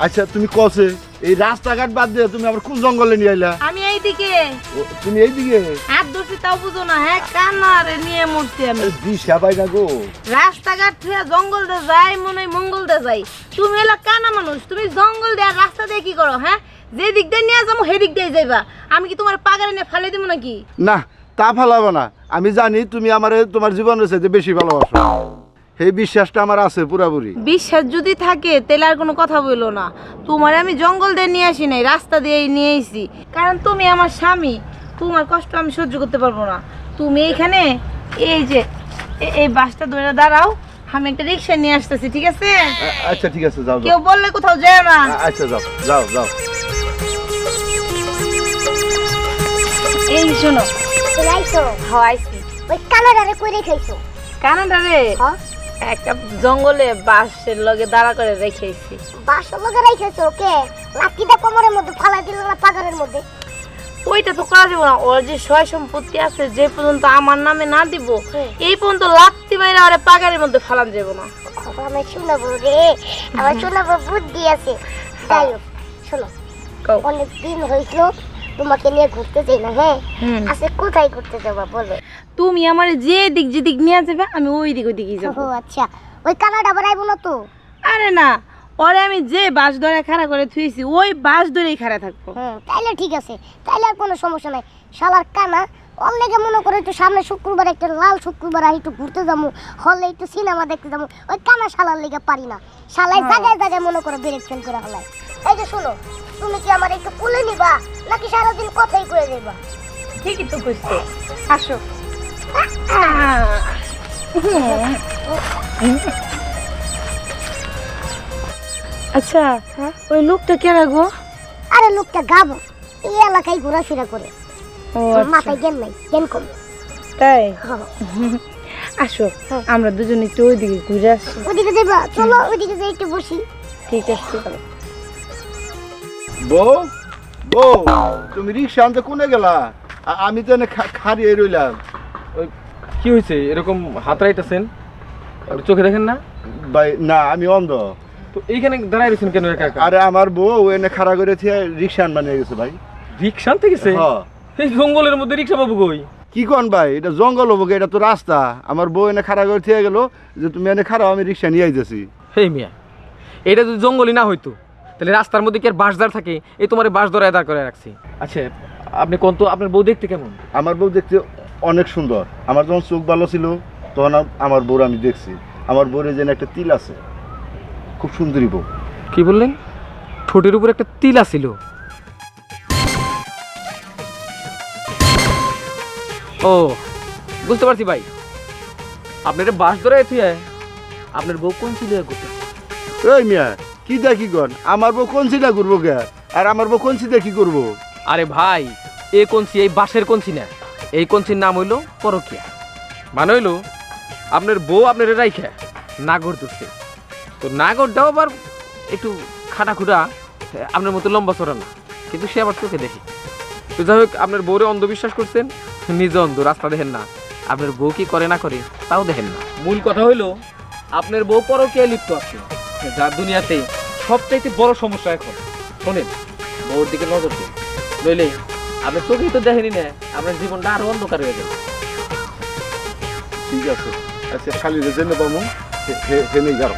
আচ্ছা তুমি কসে এই রাস্তাঘাট বাদ দিয়ে তুমি আবার কোন জঙ্গলে নিয়ে আইলা? আমি এইদিকে তুমি এইদিকে হাত দোষী তাও বুঝো না। হ্যাঁ কান্নারে নিয়ে মরছি আমি। দিশা পাই না গো। রাস্তাঘাট থেকে জঙ্গল দিয়ে যাই মনে হয় মঙ্গল দিয়ে যাই। তুমি এলা কানা মানুষ, তুমি জঙ্গল দিয়ে আর রাস্তা দিয়ে কি করো? হ্যাঁ যে দিক দিয়ে নিয়ে যাবো সেদিক দিয়ে যাইবা। আমি কি তোমার পাগারে নিয়ে ফেলে দিব নাকি? না তা ফালাবো না, আমি জানি তুমি আমারে তোমার জীবনের চাইতে বেশি ভালোবাসো, সেই বিশ্বাসটা আমার আছে পুরাপুরি। বিশ্বাস যদি থাকে তাহলে আর কোনো কথা বললো না। তোমার আমি জঙ্গল দিয়ে নিয়ে আসি নাই, রাস্তা দিয়েই নিয়ে এসেছি, কারণ তুমি আমার স্বামী। তোমার কষ্ট আমি সহ্য করতে পারবো না। তুমি এইখানে এই যে এই বাসটা ধরে দাঁড়াও, আমি একটা রিক্সা নিয়ে আসতেছি, ঠিক আছে? আচ্ছা ঠিক আছে, যাও কেউ বললে কোথাও যায় না। আচ্ছা যাও যাও যাও। এই শোনো, রাইছো হাইছি ওই কানাডারে কই রেখাইছো? কানাডা রে হ্যাঁ একটা জঙ্গলে বাসের লগে দাঁড়া করে রেখেছি। বাসর লগে রেখাইছো কে? লাঠিটা কোমরের মধ্যে ফালাই দিল না পাগারের মধ্যে? ওইটা তো করা যাবে না। ওর যে সয় সম্পত্তি আছে যে পর্যন্ত আমার নামে না দিব এই পর্যন্ত লাত্তি মাইরা ওরে পাগারের মধ্যে ফালান যাব না। আমার শোনাবো রে, আমার শোনাবো বুদ্ধি আছে। যাই হোক শোনো, কও। অনেক দিন হয়েছিল তোমাকে নিয়ে ঘুরতে যাই না। হ্যাঁ আচ্ছা কোথায় ঘুরতে যাবা বলো? তুমি আমার যে দিক যেদিক নিয়ে যাবে আমি ওই দিকেই ও যাবো। আচ্ছা, ওই কানাডা বাড়াইবো না তো? আরে না, ওরে আমি যে বাস ধরে খাড়া করে থুইছি ওই বাস ধরেই খাড়া থাকবো। তাইলে ঠিক আছে, তাইলে আর কোনো সমস্যা নাই। শালার কানা অনেকে মনে করে একটু সামনে শুক্রবার একটা লাল শুক্রবার একটু ঘুরতে যাবো, হলে একটু সিনেমা দেখতে যাবো, ওই কানা শালার লেগে পারি না। শালাই জায়গায় জায়গায় মনে করে ব্রেক ফেল করে হলায়। এই যে শোনো, তুমি কি আমার একটু কুলে নিবা নাকি সারাদিন কথাই করে যাইবা? ঠিকই তো কইছো, আসো। আচ্ছা ওই লোকটা কেন গো? আরে লোকটা গাবো, এই এলাকায় ঘোরাফেরা করে, ও মাথায় জ্ঞান নাই, জ্ঞান কম। তাই হ্যাঁ। আসো আমরা দুজন একটু ওইদিকে ঘুরে আসি। ওদিকে যাইবা? চলো ওদিকে যাই একটু বসি। ঠিক আছে। বউ বউ তুমি রিক্সা আনতে কোনে গেলা? আমি তো এনে খাড়িয়ে রইলাম। ওই কি হয়েছে এরকম হাত রাইতেছেন? আপনি চোখে দেখেন না? ভাই না আমি অন্ধ। তো এইখানে দাঁড়াই রয়েছেন কেন একা একা? আরে আমার বউ এনে খাড়া করে থিয়ে রিক্সা আনবা নিয়ে গেছে ভাই। রিক্সা আনতে গেছে? হ্যাঁ। এই জঙ্গলের মধ্যে রিক্সা পাবো কই? কি কোন ভাই, এটা জঙ্গল হবো, এটা তো রাস্তা। আমার বউ এনে খাড়া করে থিয়ে গেল যে তুমি এনে খাড়াও, আমি রিক্সা নিয়ে আইতেছি। হেই মিয়া, এটা যদি জঙ্গলই না হইতো তাহলে রাস্তার মধ্যে কি আর বাঁশদার থাকে? এই তোমার বাঁশ ধরে দাঁড় করে রাখছি। আচ্ছা আপনি কোন তো আপনার বউ দেখতে কেমন? আমার বউ দেখতে অনেক সুন্দর। আমার যখন চোখ ভালো ছিল তখন আমার বউর আমি দেখছি। আমার বউরে যেন একটা তিল আছে, খুব সুন্দরী বউ। কি বললেন? ঠোঁটের উপর একটা তিল আছিল? ও বুঝতে পারছি ভাই, আপনার বাঁশ ধরে থুয়ে আপনার বউ কোন ছিল করতে? এই মিয়া কি দেখি কন, আমার বউ কোন সিটা করবো কে? আর আমার বউ কোন সিটা কি করবো? আরে ভাই এ কনসি, এই বাঁশের কনসি না, এই কনসির নাম হইলো পরকিয়া। মানে হইলো আপনার বউ আপনার রাইখা নাগর ধরছে, তো নাগরটাও আবার একটু খাটা খুটা, আপনার মতো লম্বা চড়া না, কিন্তু সে আবার চোখে দেখে। তো যাই হোক, আপনার বউরে অন্ধবিশ্বাস করছেন, নিজে অন্ধ, রাস্তা দেখেন না। আপনার বউ কি করে না করে তাও দেখেন না। মূল কথা হইলো আপনার বউ পরকিয়ায় লিপ্ত আছে, যার দুনিয়াতে সবচাইতে বড় সমস্যা এখন। শোনেন, বউর দিকে নজর দিন, নইলে আপনার চোখেই তো দেখেনি না, আপনার জীবনটা আরো অন্ধকার হয়ে যাবে। ঠিক আছে, আচ্ছা খালি রেজেন্ট পাবো, হে নেই গারো।